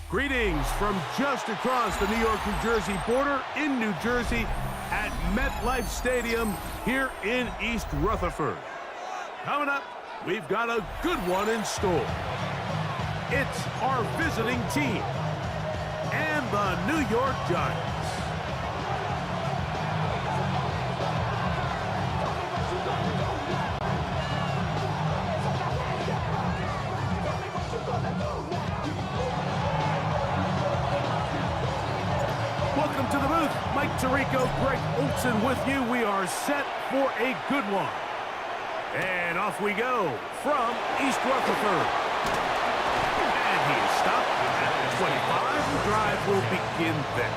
Greetings from just across the New York-New Jersey border in New Jersey at MetLife Stadium here in East Rutherford. Coming up, we've got a good one in store. It's our visiting team and the New York Giants. Welcome to the booth. Mike Tirico, Greg Olson with you. We are set for a good one. And off we go from East Rutherford. And he is stopped at the 25. The drive will begin there.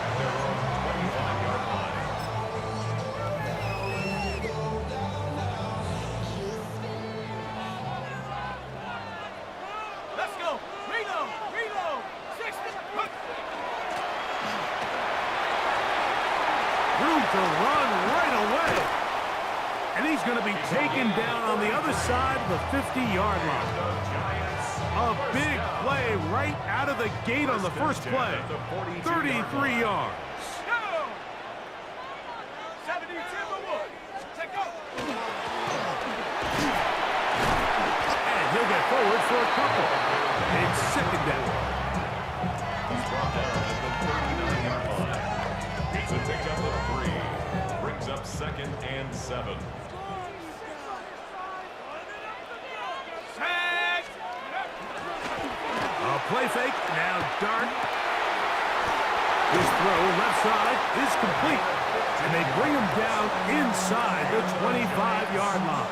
To run right away. And he's going to be taken down on the other side of the 50-yard line. A big play right out of the gate on the first play. 33 yards. And he'll get forward for a couple. It's second down. He's brought down at the 39-yard line. It's a pickup of 3. Brings up 2nd and 7. A play fake, now Dart. His throw left side is complete. And they bring him down inside the 25-yard line.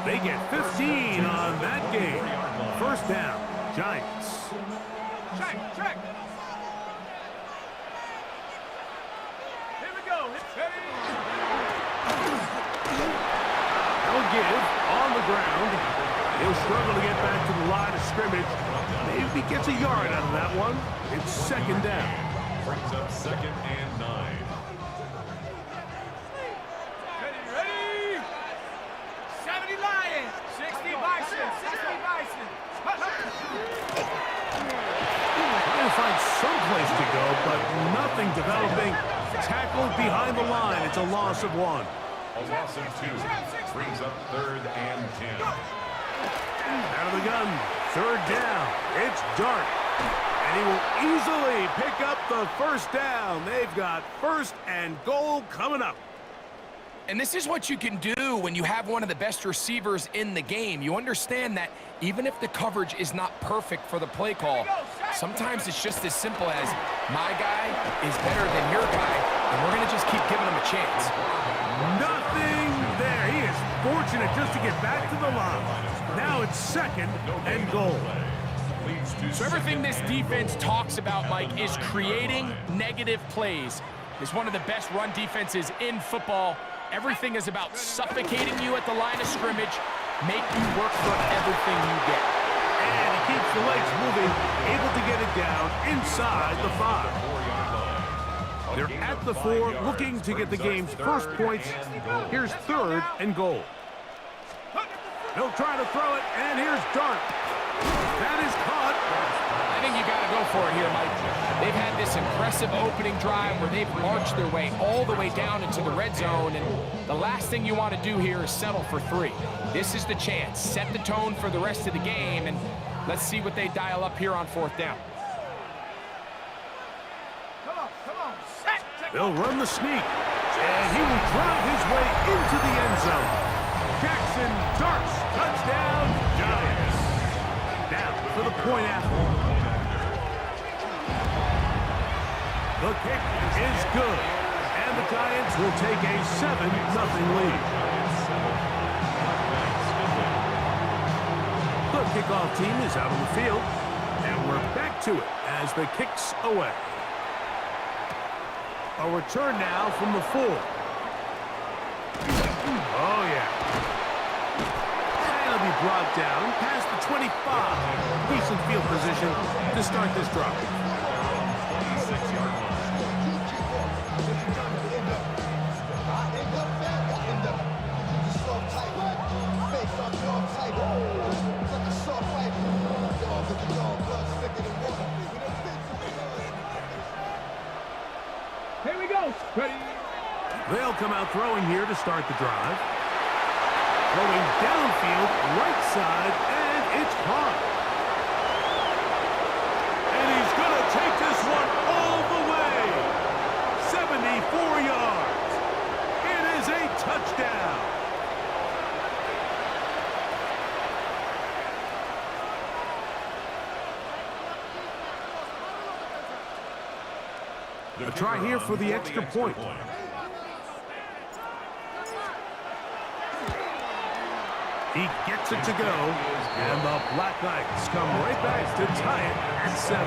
They get 15 on that game. First down, Giants. Check. Here we go. They'll give on the ground. He'll struggle to get back to the line of scrimmage. Maybe gets a yard out of that one. It's second down. Brings up 2nd and 9. Ready? 70 Lions, 60 Bison, 60 Bison. Trying to find some place to go, but nothing developing. Tackled behind the line. It's a loss of 1. A loss of 2. Brings up 3rd and 10. Out of the gun. 3rd down. It's Dart. And he will easily pick up the first down. They've got 1st and goal coming up. And this is what you can do when you have one of the best receivers in the game. You understand that even if the coverage is not perfect for the play call, sometimes it's just as simple as my guy is better than your guy, and we're going to just keep giving him a chance. Nothing there. He is fortunate just to get back to the line. Now it's 2nd and goal. So everything this defense talks about, Mike, is creating negative plays. It's one of the best run defenses in football. Everything is about suffocating you at the line of scrimmage, make you work for everything you get. And he keeps the legs moving, able to get it down inside the 5. They're at the 4, looking to get the game's first points. Here's 3rd and goal. They'll try to throw it, and here's Dart. That is caught. I think you got to go for it here, Mike. They've had this impressive opening drive where they've marched their way all the way down into the red zone, and the last thing you want to do here is settle for 3. This is the chance. Set the tone for the rest of the game, and let's see what they dial up here on 4th down. Come on, set. They'll run the sneak, and he will drive his way into the end zone. Jackson Darts, touchdown, Giants. Now for the point after. The kick is good, and the Giants will take a 7-0 lead. The kickoff team is out on the field, and we're back to it as the kick's away. A return now from the 4. Oh, yeah. And it'll be brought down past the 25. Decent field position to start this drive. 26-yard line. Here we go. Ready? They'll come out throwing here to start the drive. Throwing downfield, right side, and it's caught. And he's going to take this one all the way. 74 yards. It is a touchdown. A try here for the extra point. He gets it to go, and the Black Knights come right back to tie it at 7.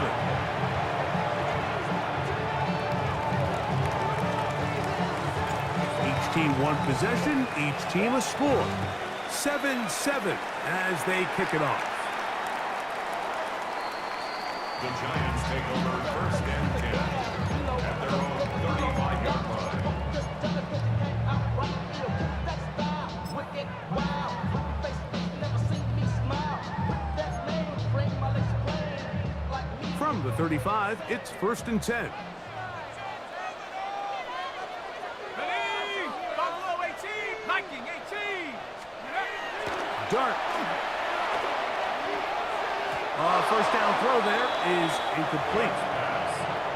Each team one possession, each team a score. 7-7 as they kick it off. The Giants take over 1st and 10 at their own 35-yard line. From the 35, it's 1st and 10. Ready? Buffalo 18, Viking 18. Dart. First down throw there is incomplete.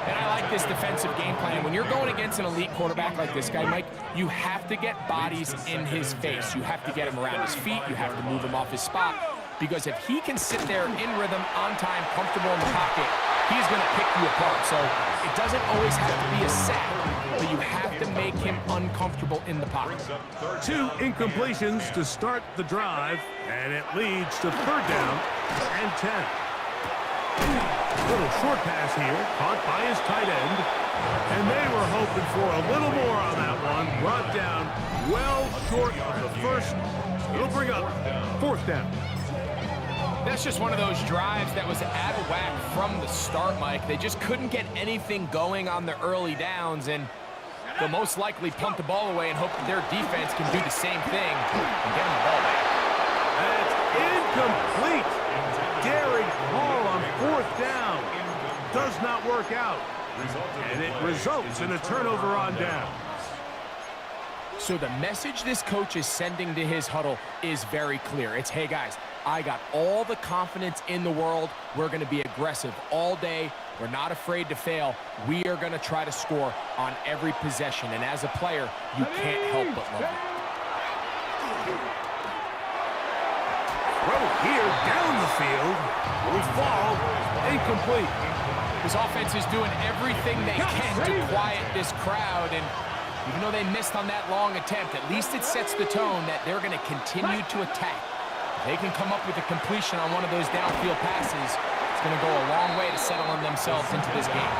And I like this defensive game plan. When you're going against an elite quarterback like this guy, Mike, you have to get bodies in his face. You have to get him around his feet. You have to move him off his spot. Because if he can sit there in rhythm, on time, comfortable in the pocket, he's going to pick you apart. So it doesn't always have to be a sack, but you have to make him uncomfortable in the pocket. 2 incompletions to start the drive, and it leads to 3rd down and 10. Little short pass here, caught by his tight end, and they were hoping for a little more on that one. Brought down well short of the first. It'll That'll bring up fourth down. That's just one of those drives that was out of whack from the start, Mike. They just couldn't get anything going on the early downs, and they'll most likely punt the ball away and hope that their defense can do the same thing and get them the ball back. That's incomplete. Daring Hall on fourth down. Does not work out. And it results in a turnover on down. So the message this coach is sending to his huddle is very clear. It's, hey guys, I got all the confidence in the world. We're going to be aggressive all day. We're not afraid to fail. We are going to try to score on every possession. And as a player, you can't help but love it. Throw here down the field. Will fall. Incomplete. This offense is doing everything they can to quiet this crowd. And even though they missed on that long attempt, at least it sets the tone that they're going to continue to attack. If they can come up with a completion on one of those downfield passes, it's going to go a long way to settling themselves into this game.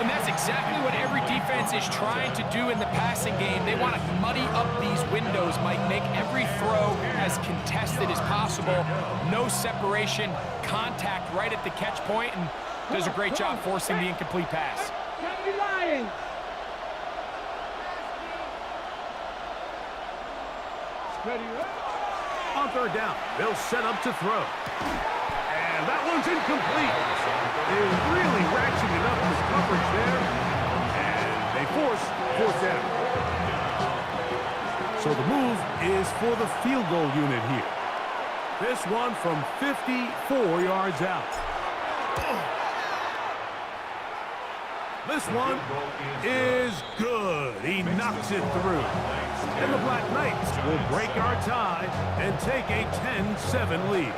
And that's exactly what every defense is trying to do in the passing game. They want to muddy up these windows, Mike, make every throw as contested as possible. No separation, contact right at the catch point, and does a great job forcing the incomplete pass. On third down, they'll set up to throw. And that one's incomplete. They're really ratcheting up his coverage there. And they force fourth down. So the move is for the field goal unit here. This one from 54 yards out. This one is good. He knocks it through. And the Black Knights will break our tie and take a 10-7 lead.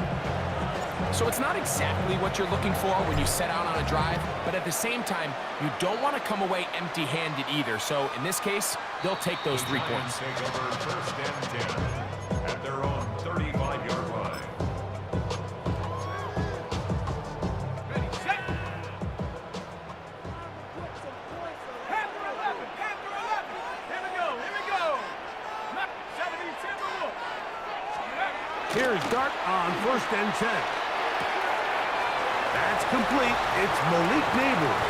So it's not exactly what you're looking for when you set out on a drive, but at the same time, you don't want to come away empty-handed either. So in this case, they'll take those 3 points. Take over first and 10 at their own 35-yard line. Ready, set. Panther 11, Panther 11. Here we go, here we go. 70 Timberwolves. Here's Dart on first and 10. That's complete. It's Malik Neighbors.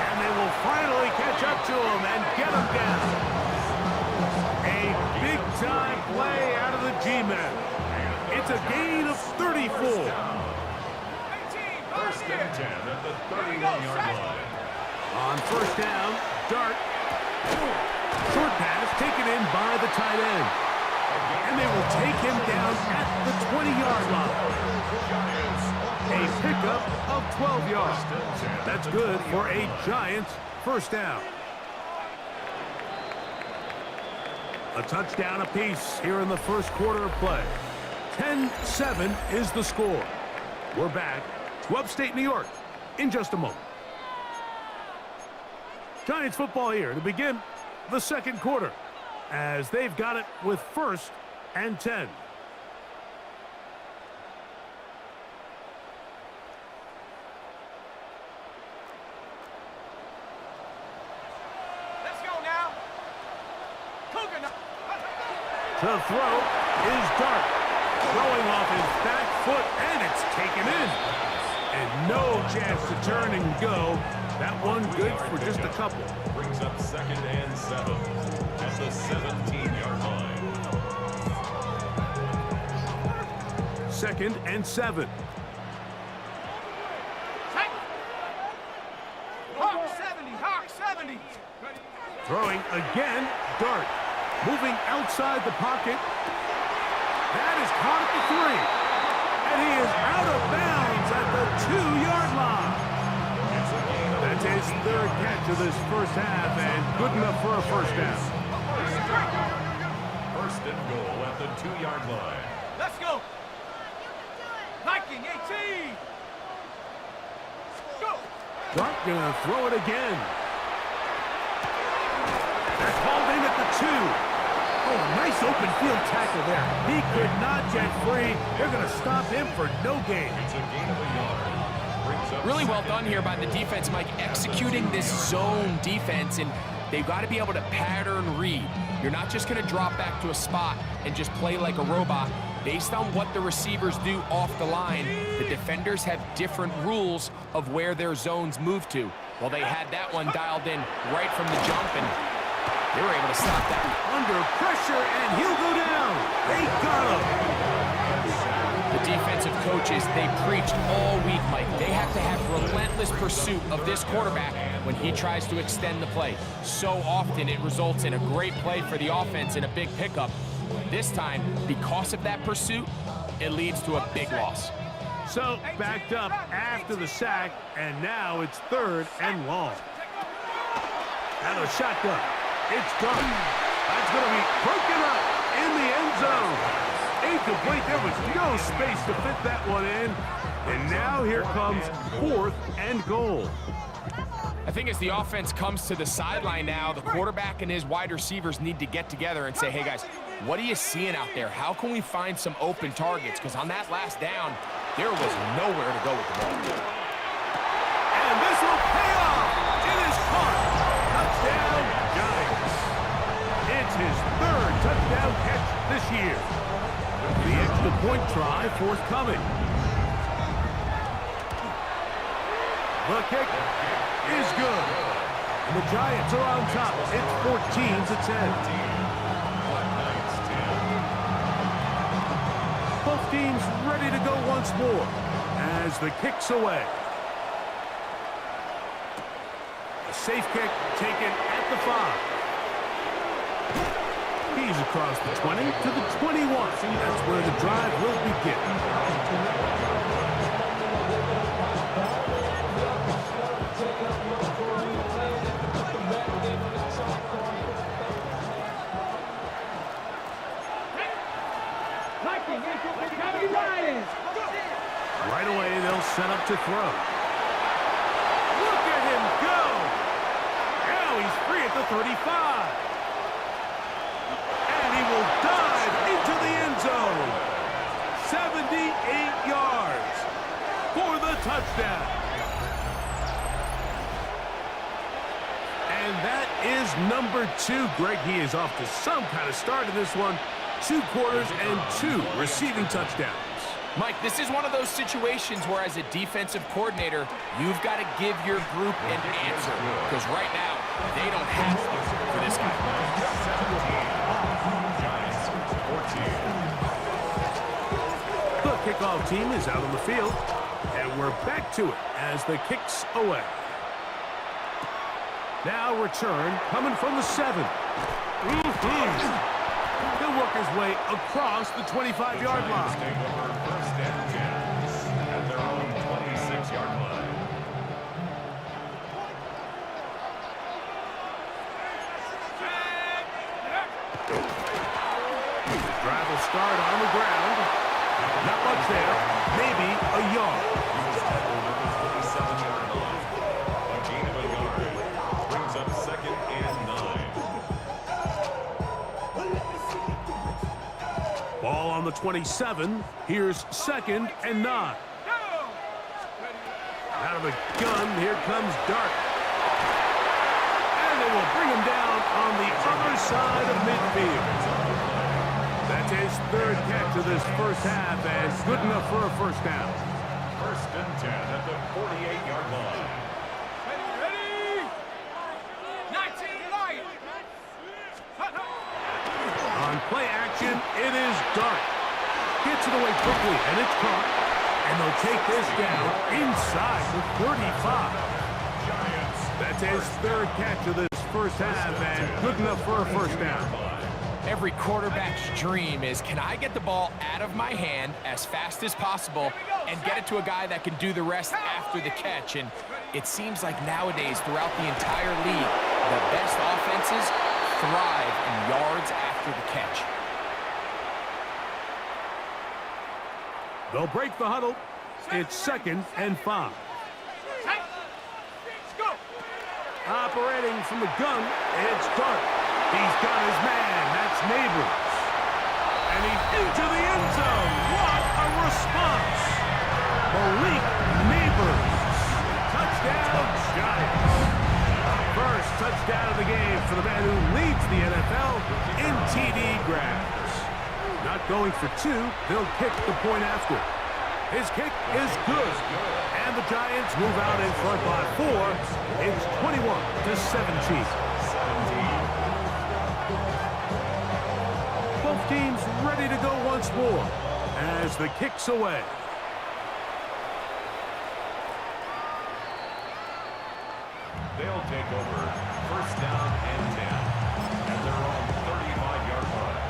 And they will finally catch up to him and get him down. A big-time play out of the G-men. It's a gain of 34. First and 10 at the 31-yard line. On first down, Dart. Short pass taken in by the tight end. And they will take him down at the 20-yard line. A pickup of 12 yards. That's good for a Giants first down. A touchdown apiece here in the first quarter of play. 10-7 is the score. We're back to upstate New York in just a moment. Giants football here to begin the second quarter as they've got it with first and 10. Let's go now. The throw is Dart. Throwing off his back foot, and it's taken in. And no chance to turn and go. That one good for just a couple. Brings up second and 7 at the 17-yard line. Second and 7. Hawk 70, Hawk 70. Throwing again, Dart. Moving outside the pocket. That is caught at the 3. And he is out of bounds at the 2-yard line. That's his third catch of this first half and good enough for a first down. First and goal at the 2-yard line. Let's go. Viking 18. Go. Dart gonna throw it again. They're called in at the 2. Oh, nice open field tackle there. He could not get free. They're going to stop him for no gain. It's a gain of a yard. Brings up Really well done here by the defense, Mike, executing this zone defense. And They've got to be able to pattern read. You're not just going to drop back to a spot and just play like a robot. Based on what the receivers do off the line, the defenders have different rules of where their zones move to. Well, they had that one dialed in right from the jump, and they were able to stop that. Under pressure, and he'll go down. They got him. The defensive coaches, they preached all week, Mike. They have to have relentless pursuit of this quarterback when he tries to extend the play. So often it results in a great play for the offense and a big pickup. This time, because of that pursuit, it leads to a big loss. So, backed up after the sack, and now it's 3rd and long. Out of shotgun. It's done. That's going to be broken up in the end zone. Incomplete. There was no space to fit that one in. And now here comes 4th and goal. I think as the offense comes to the sideline now, the quarterback and his wide receivers need to get together and say, hey, guys, what are you seeing out there? How can we find some open targets? Because on that last down, there was nowhere to go with the ball. And this will pay off. It is caught. Touchdown, Giants. It's his 3rd touchdown catch this year. The extra point try forthcoming. The kick is good. And the Giants are on top. It's 14-10. Both teams ready to go once more as the kick's away. A safe kick taken at the 5. He's across the 20 to the 21. That's where the drive will begin. Right away, they'll set up to throw. Look at him go! Now he's free at the 35. And he will dive into the end zone. 78 yards for the touchdown. And that is number 2. Greg, he is off to some kind of start in this one. 2 quarters and 2 receiving touchdowns. Mike, this is one of those situations where as a defensive coordinator, you've got to give your group an answer. Because right now, they don't have to for this guy. The kickoff team is out on the field. And we're back to it as the kick's away. Now return coming from the 7. He'll work his way across the 25-yard line. First and 10 at their own 26-yard line. The drive will start on the ground. Not much there. Maybe a yard. A gain of a yard. Brings up 2nd and 9. Ball on the 27. Here's 2nd and 9. Out of the gun, here comes Dart. And they will bring him down on the other side of midfield. That's his 3rd catch of this first half, and good enough for a first down. 1st and 10 at the 48-yard line. Ready? 19 Lions. On play action, it is Dart. Gets it away quickly, and it's caught. And they'll take this down inside the 35. That's his 3rd catch of this first half, and good enough for a first down. Every quarterback's dream is, can I get the ball out of my hand as fast as possible and get it to a guy that can do the rest after the catch? And it seems like nowadays, throughout the entire league, the best offenses thrive in yards after the catch. They'll break the huddle. It's 2nd and 5. Operating from the gun, it's Dart. He's got his man. That's Neighbors. And he's into the end zone. What a response. Malik Neighbors. Touchdown, Giants. First touchdown of the game for the man who leads the NFL in TD grabs. Not going for two, they'll kick the point after. His kick is good. And the Giants move out in front by 4. It's 21-17. Both teams ready to go once more as the kick's away. They'll take over first down and 10 at their own 35-yard line.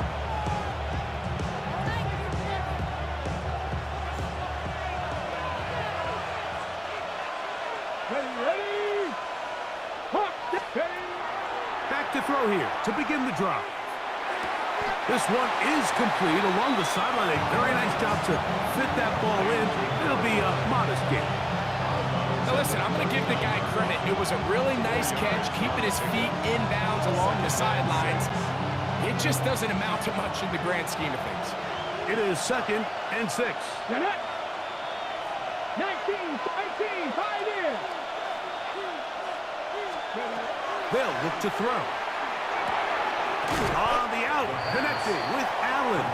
Back to throw here to begin the drive. This one is complete along the sideline. A very nice job to fit that ball in. It'll be a modest gain. Now listen, I'm going to give the guy credit. It was a really nice catch, keeping his feet inbounds along the sidelines. It just doesn't amount to much in the grand scheme of things. It is 2nd and 6. 19, 18, 5 in. They'll look to throw. On the out, connected with Allen.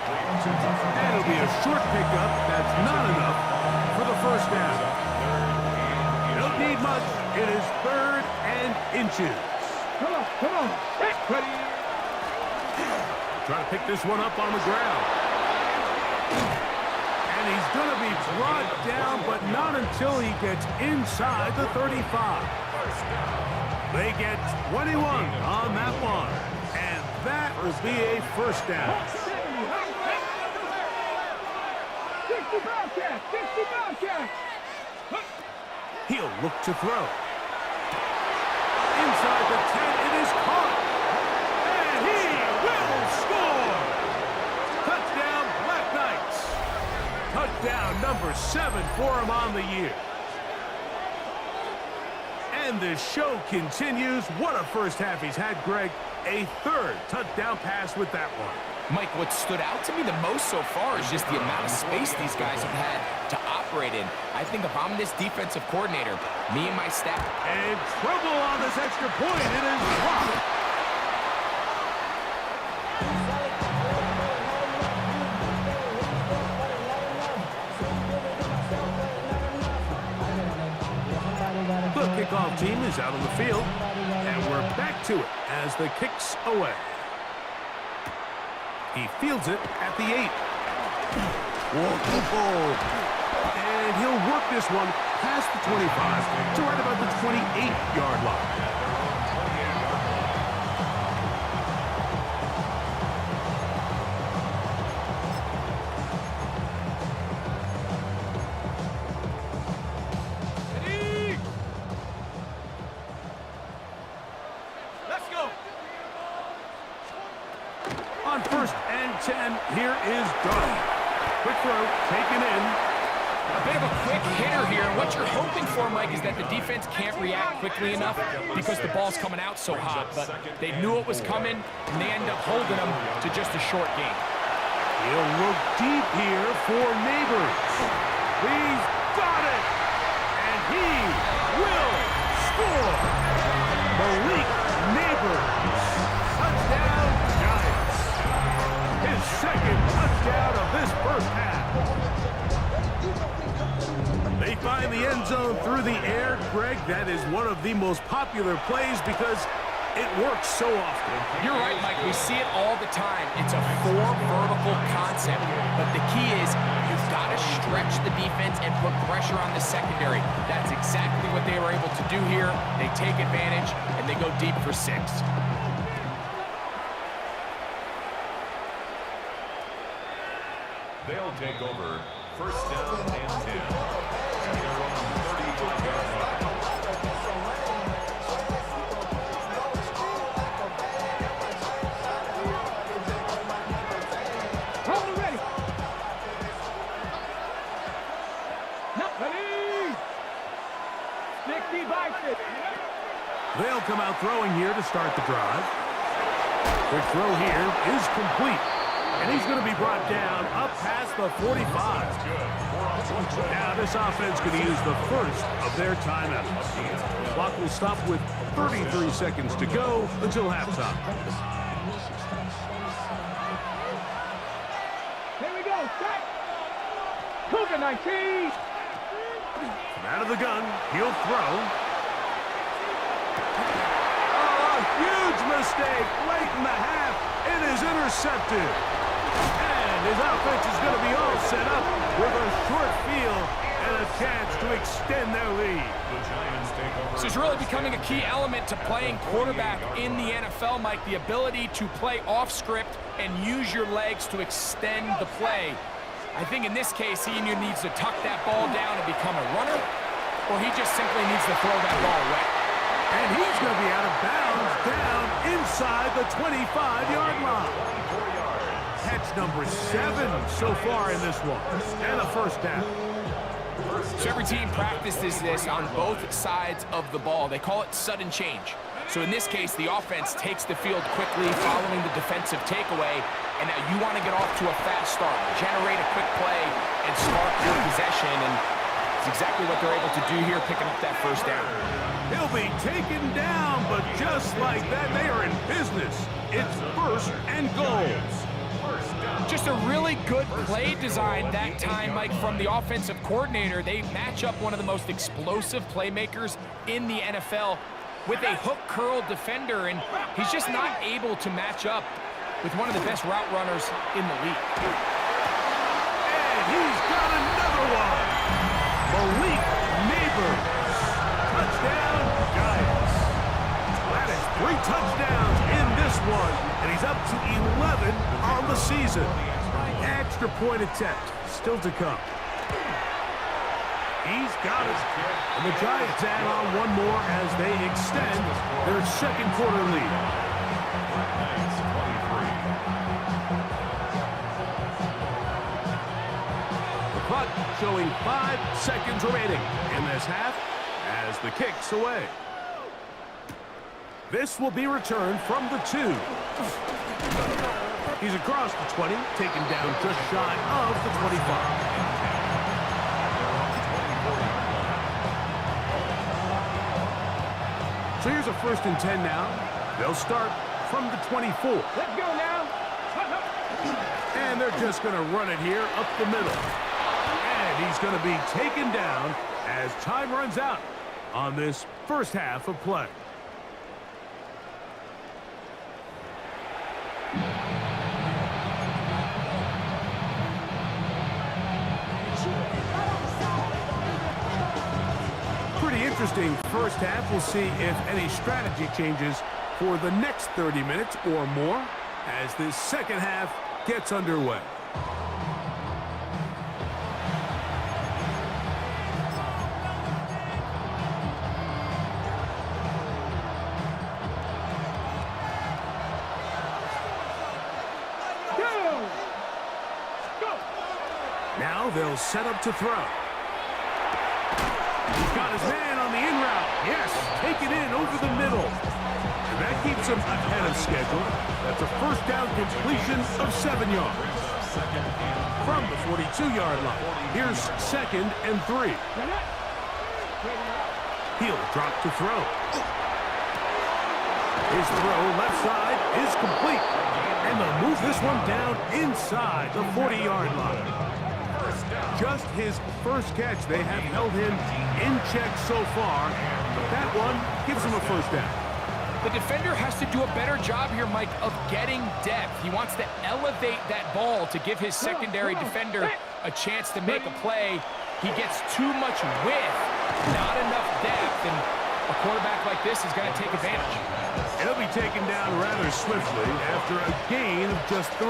And it'll be a short pickup. That's not enough for the first down. Don't need much. It is 3rd and inches. Come on. Ready. Trying to pick this one up on the ground. And he's going to be brought down, but not until he gets inside the 35. They get 21 on that one. And that will be a first down. 60 catch. He'll look to throw. Inside the 10, it is caught. And he will score. Touchdown, Black Knights. Touchdown number 7 for him on the year. And the show continues. What a first half he's had, Greg. A 3rd touchdown pass with that one. Mike, what stood out to me the most so far is just the amount of space these guys have had to operate in. I think if I'm this defensive coordinator, me and my staff... And trouble on this extra point. It is blocked. The kickoff team is out on the field, and we're back to it as the kick's away. He fields it at the 8. Whoa. And he'll work this one past the 25 to right about the 28-yard line. On 1st and 10, here is Dunn. Quick throw, taken in. A bit of a quick hitter here. And what you're hoping for, Mike, is that the defense can't react quickly enough because the ball's coming out so hot. But they knew it was coming, and they end up holding them to just a short gain. He'll look deep here for Neighbors. He's got it! And he will score! Malik Neighbors. Touchdown, Giants. His 2nd touchdown of this first half. They find the end zone through the air. Greg, that is one of the most popular plays because it works so often. You're right, Mike. We see it all the time. It's a 4 vertical concept. But the key is you've got to stretch the defense and put pressure on the secondary. That's exactly what they were able to do here. They take advantage, and they go deep for 6. They'll take over first down and 10 at their own 35-yard line. They'll come out throwing here to start the drive. Quick throw here is complete. And he's going to be brought down up past the 45. Now this offense going to use the first of their timeouts. The clock will stop with 33 seconds to go until halftime. Here we go, set. Cougar 19. From out of the gun, he'll throw. Oh, a huge mistake late in the half. It is intercepted. And his offense is going to be all set up with a short field and a chance to extend their lead. This is really becoming a key element to playing quarterback in the NFL, Mike, the ability to play off script and use your legs to extend the play. I think in this case, he either needs to tuck that ball down and become a runner, or he just simply needs to throw that ball away. And he's going to be out of bounds down inside the 25-yard line. Catch number 7 so far in this one. And a first down. So every team practices this on both sides of the ball. They call it sudden change. So in this case, the offense takes the field quickly following the defensive takeaway, and now you want to get off to a fast start, generate a quick play, and spark your possession, and it's exactly what they're able to do here, picking up that first down. He'll be taken down, but just like that, they are in business. It's first and goal. Just a really good play design that time, Mike, from the offensive coordinator. They match up one of the most explosive playmakers in the NFL with a hook curl defender, and he's just not able to match up with one of the best route runners in the league. And he's got another one. Malik Neighbors. Touchdown, Giants. That is 3 touchdowns in this one, and he's up to 11 on the season. Extra point attempt still to come. He's got it. And the Giants add on one more as they extend their second quarter lead. The clock showing 5 seconds remaining in this half as the kick's away. This will be returned from the 2. He's across the 20, taken down just shy of the 25. So here's a 1st and 10 now. They'll start from the 24. Let's go now. And they're just going to run it here up the middle. And he's going to be taken down as time runs out on this first half of play. Pretty interesting first half. We'll see if any strategy changes for the next 30 minutes or more as this second half gets underway. Now they'll set up to throw. He's got his man on the in route. Yes, take it in over the middle. And that keeps him ahead of schedule. That's a first down completion of 7 yards. From the 42-yard line, here's 2nd and 3. He'll drop to throw. His throw left side is complete. And they'll move this one down inside the 40-yard line. Just his first catch. They have held him in check so far, but that one gives him a first down. The defender has to do a better job here, Mike, of getting depth. He wants to elevate that ball to give his secondary defender a chance to make a play. He gets too much width, not enough depth, and a quarterback like this is going to take advantage. He'll be taken down rather swiftly after a gain of just 3.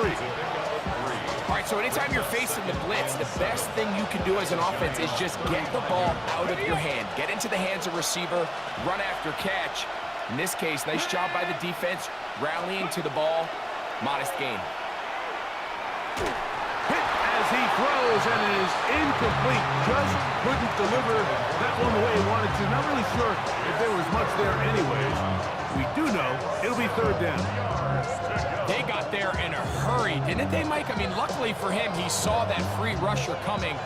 All right, so anytime you're facing the blitz, the best thing you can do as an offense is just get the ball out of your hand. Get into the hands of receiver, run after catch. In this case, nice job by the defense, rallying to the ball. Modest gain. Hit as he throws, and it is incomplete. Just couldn't deliver that one the way he wanted to. Not really sure if there was much there anyways. We do know it'll be third down. They got there in a hurry, didn't they, Mike? I mean, luckily for him, he saw that free rusher coming,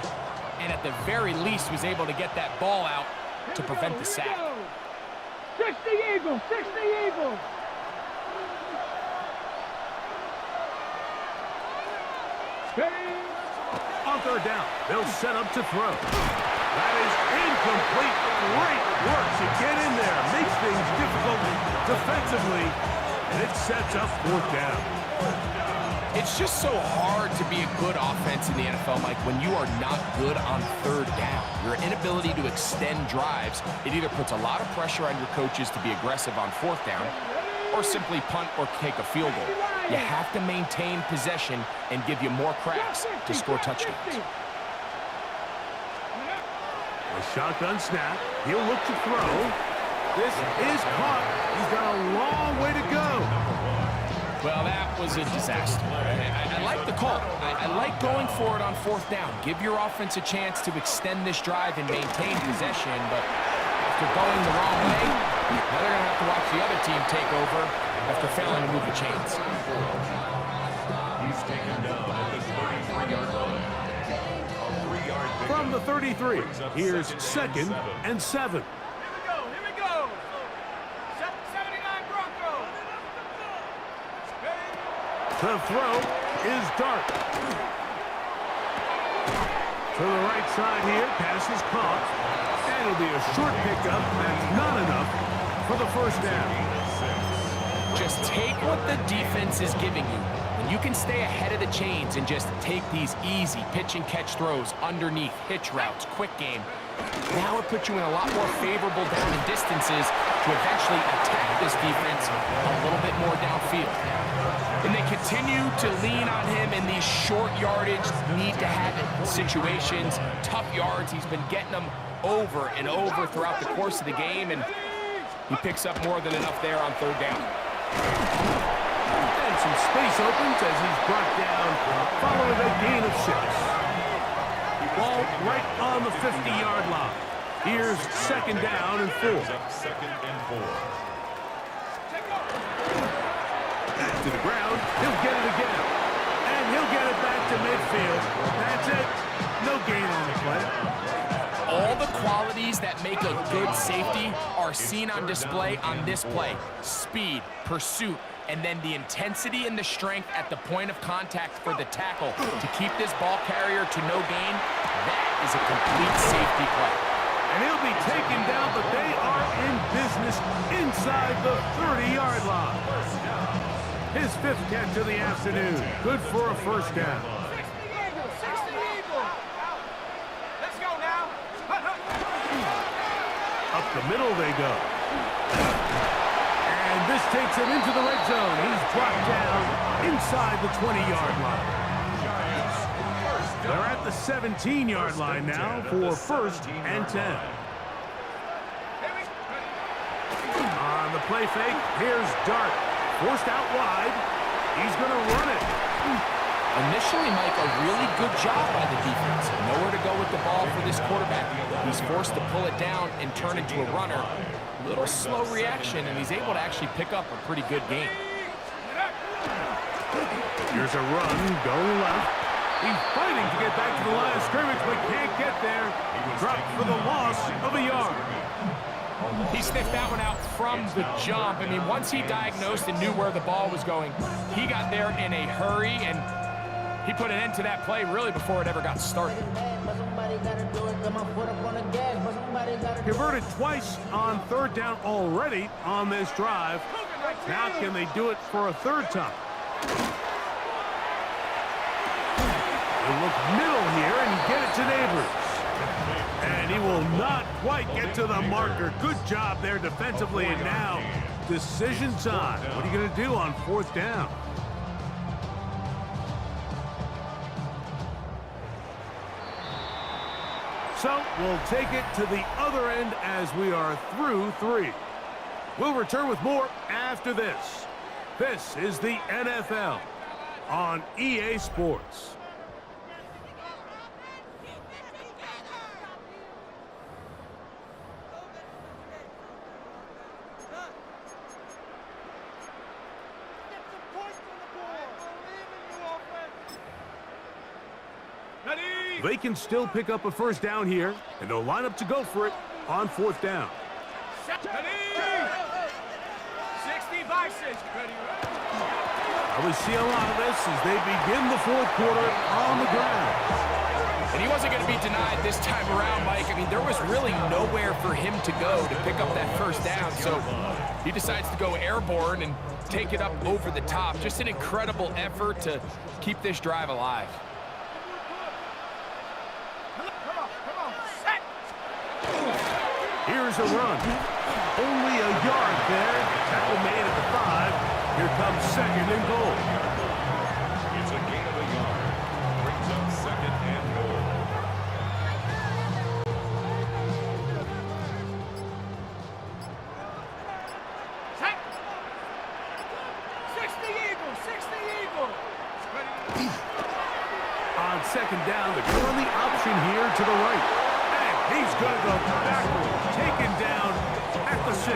and at the very least was able to get that ball out to prevent the sack. 60 Eagles, 60 Eagles. On third down, they'll set up to throw. That is incomplete. Great work to get in there. Makes things difficult defensively, and it sets up fourth down. It's just so hard to be a good offense in the NFL, Mike, when you are not good on third down. Your inability to extend drives, it either puts a lot of pressure on your coaches to be aggressive on fourth down or simply punt or take a field goal. You have to maintain possession and give you more cracks to score touchdowns. A shotgun snap. He'll look to throw. This is caught. He's got a long way to go. Well, that was a disaster. I like the call. I like going for it on fourth down. Give your offense a chance to extend this drive and maintain possession, but after going the wrong way, now they're going to have to watch the other team take over after failing to move the chains. He's taken down at the 33-yard line. A 3-yard pickup. From the 33, here's second and 7. Here we go. 79 Broncos. The throw is Dart. To the right side here, pass is caught. And it'll be a short pickup. That's not enough for the first down. Just take what the defense is giving you. When you can stay ahead of the chains and just take these easy pitch and catch throws underneath, hitch routes, quick game, now it puts you in a lot more favorable down and distances to eventually attack this defense a little bit more downfield. And they continue to lean on him in these short yardage, need-to-have-it situations, tough yards. He's been getting them over and over throughout the course of the game, and he picks up more than enough there on third down. And some space opens as he's brought down following a gain of 6. Ball right on the 50-yard line. Here's second down and 4. Second and 4. Back to the ground. He'll get it again. And he'll get it back to midfield. That's it. No gain on the play. All the qualities that make a good safety are seen on display on this play. Speed, pursuit, and then the intensity and the strength at the point of contact for the tackle to keep this ball carrier to no gain. That is a complete safety play. And he'll be taken down, but they are in business inside the 30-yard line. His 5th catch of the afternoon. Good for a first down. 60 Eagles. Let's go now. Up the middle they go. And this takes him into the red zone. He's dropped down inside the 20-yard line. They're at the 17-yard line now for first and 10. On the play fake, here's Dart. Forced out wide. He's going to run it. Initially, Mike, a really good job by the defense. Nowhere to go with the ball for this quarterback. He's forced to pull it down and turn into a runner. Little slow reaction, and he's able to actually pick up a pretty good game. Here's a run going left. He's fighting to get back to the line of scrimmage, but can't get there. Dropped for the loss of a yard. He sniffed that one out from the jump. I mean, once he diagnosed and knew where the ball was going, he got there in a hurry, and he put an end to that play really before it ever got started. Converted twice on third down already on this drive. Now can they do it for a third time? They look middle here and get it to Neighbors. And he will not quite get to the marker. Good job there defensively, and now decision time. What are you going to do on fourth down? So we'll take it to the other end as we are through 3. We'll return with more after this. This is the NFL on EA Sports. Ready? They can still pick up a first down here, and they'll line up to go for it on fourth down. Ready? 60 by 6. Ready? We see a lot of this as they begin the fourth quarter on the ground. And he wasn't going to be denied this time around, Mike. I mean, there was really nowhere for him to go to pick up that first down. So he decides to go airborne and take it up over the top. Just an incredible effort to keep this drive alive. Come on. Set. Here's a run. Only a yard there. Tackle made at the 5. Here comes second and goal. It's a gain of a yard. Brings up second and goal. Set. 60 Eagles. 60 Eagles. Ready? On second down, they're going the option here to the right. And he's going to go backward. Taken down at the 6.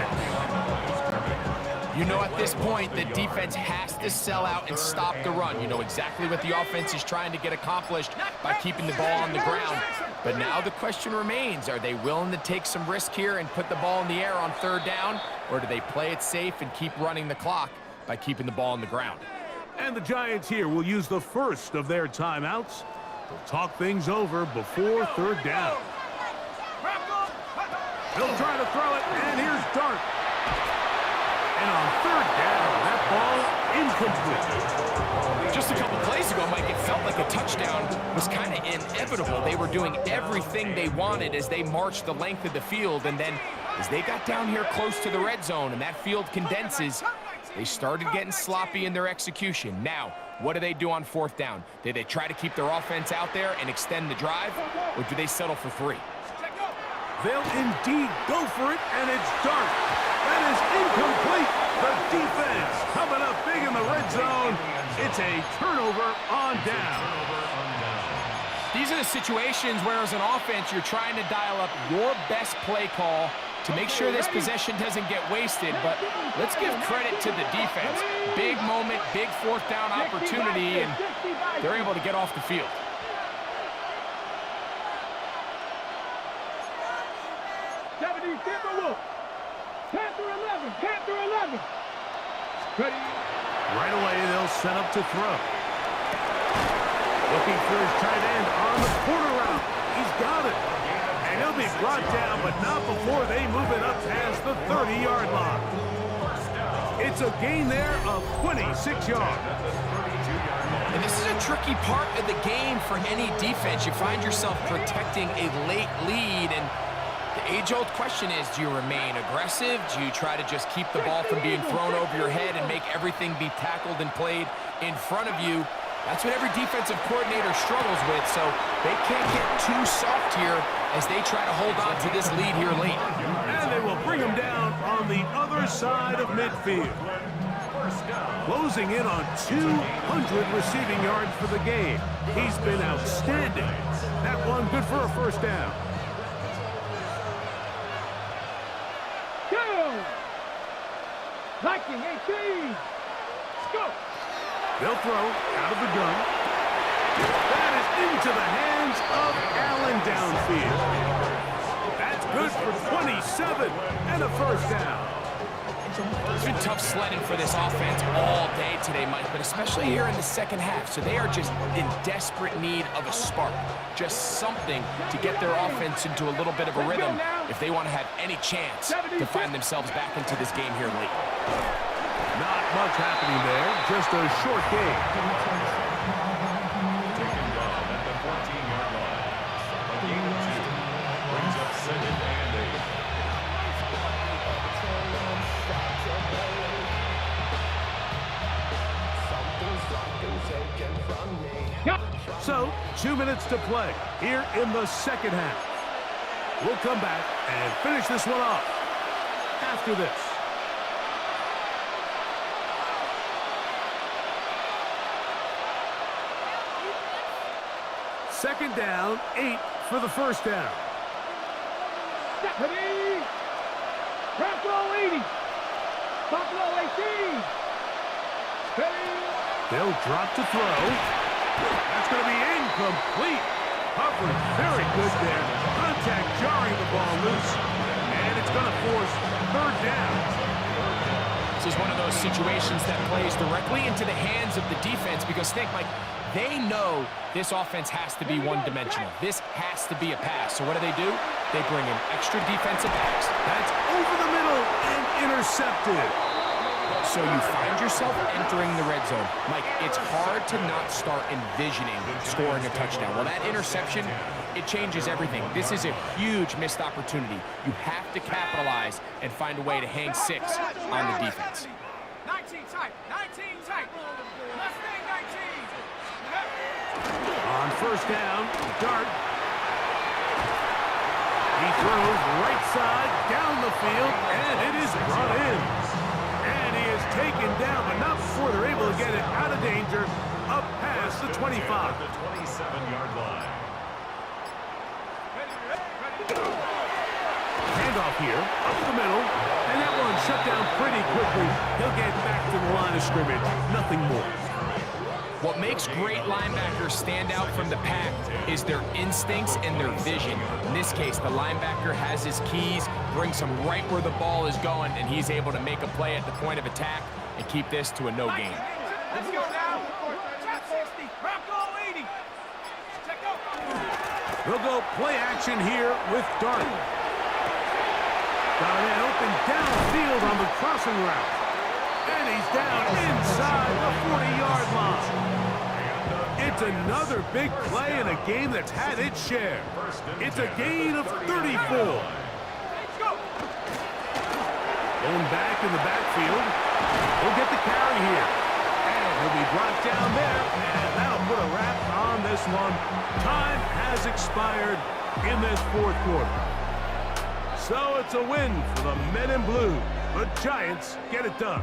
You know at this point the defense has to sell out and stop the run. You know exactly what the offense is trying to get accomplished by keeping the ball on the ground. But now the question remains, are they willing to take some risk here and put the ball in the air on third down? Or do they play it safe and keep running the clock by keeping the ball on the ground? And the Giants here will use the first of their timeouts. They'll talk things over before third down. He'll try to throw it, and here's Dart. And on third down, that ball incomplete. Just a couple plays ago, Mike, it felt like a touchdown was kind of inevitable. They were doing everything they wanted as they marched the length of the field. And then as they got down here close to the red zone and that field condenses, they started getting sloppy in their execution. Now, what do they do on fourth down? Do they try to keep their offense out there and extend the drive, or do they settle for 3? They'll indeed go for it, and it's Dart. That is incomplete. The defense coming up big in the red zone. It's a turnover on down. These are the situations where as an offense you're trying to dial up your best play call to make sure this possession doesn't get wasted. But let's give credit to the defense. Big moment, big fourth down opportunity, and they're able to get off the field. Panther 11. Panther 11. Ready? Right away, they'll set up to throw. Looking for his tight end on the corner route. He's got it. And he'll be brought down, but not before they move it up past the 30-yard line. It's a gain there of 26 yards. And this is a tricky part of the game for any defense. You find yourself protecting a late lead, and the age-old question is, do you remain aggressive? Do you try to just keep the ball from being thrown over your head and make everything be tackled and played in front of you? That's what every defensive coordinator struggles with, so they can't get too soft here as they try to hold on to this lead here late. And they will bring him down on the other side of midfield. Closing in on 200 receiving yards for the game. He's been outstanding. That one good for a first down. Viking 18. Go. They'll throw out of the gun. That is into the hands of Allen downfield. That's good for 27 and a first down. It's been tough sledding for this offense all day today, Mike, but especially here in the second half. So they are just in desperate need of a spark, just something to get their offense into a little bit of a rhythm if they want to have any chance to find themselves back into this game here late. Not much happening there, just a short game. Taken down at the 14-yard line. A gain of 2. Brings up second and 8. So, 2 minutes to play here in the second half. We'll come back and finish this one off after this. Second down, 8 for the first down. Ready? Buffalo 80. Buffalo 18. Ready? They'll drop to throw. That's going to be incomplete. Coverage very good there. Contact jarring the ball loose. And it's going to force third down. This is one of those situations that plays directly into the hands of the defense because think, Mike, they know this offense has to be one-dimensional. This has to be a pass. So what do? They bring in extra defensive backs. That's over the middle and intercepted. So you find yourself entering the red zone. Mike, it's hard to not start envisioning scoring a touchdown. Well, that interception, it changes everything. This is a huge missed opportunity. You have to capitalize and find a way to hang 6 on the defense. 19 tight, 19 tight. Mustang 19. On first down, Dart. He throws right side down the field, and it is brought in. And he is taken down, but not before they're able to get it out of danger, up past the 25. The 27-yard line. Handoff here, up the middle, and that one shut down pretty quickly. He'll get back to the line of scrimmage, nothing more. What makes great linebackers stand out from the pack is their instincts and their vision. In this case, the linebacker has his keys, brings him right where the ball is going, and he's able to make a play at the point of attack and keep this to a no gain. Let's go now. Top 60. Bronco 80. Check out. We'll go play action here with Dart. Got an open downfield on the crossing route. And he's down inside the 40-yard line. It's another big play in a game that's had its share. It's a gain of 34. Going back in the backfield. He'll get the carry here. And he'll be brought down there. And that'll put a wrap on this one. Time has expired in this fourth quarter. So it's a win for the men in blue. The Giants get it done.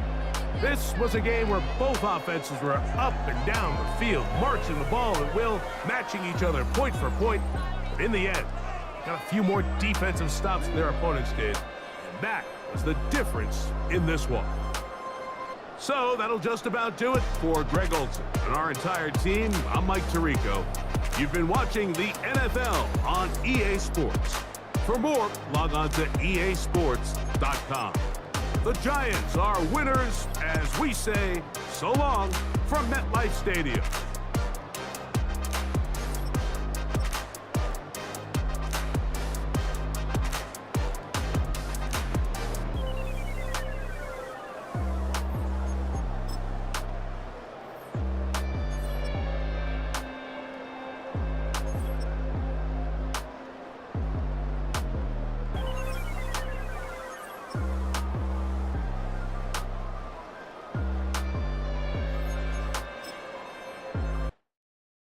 This was a game where both offenses were up and down the field, marching the ball at will, matching each other point for point. But in the end, got a few more defensive stops than their opponents did. And that was the difference in this one. So that'll just about do it for Greg Olson and our entire team. I'm Mike Tirico. You've been watching the NFL on EA Sports. For more, log on to easports.com. The Giants are winners as we say so long from MetLife Stadium.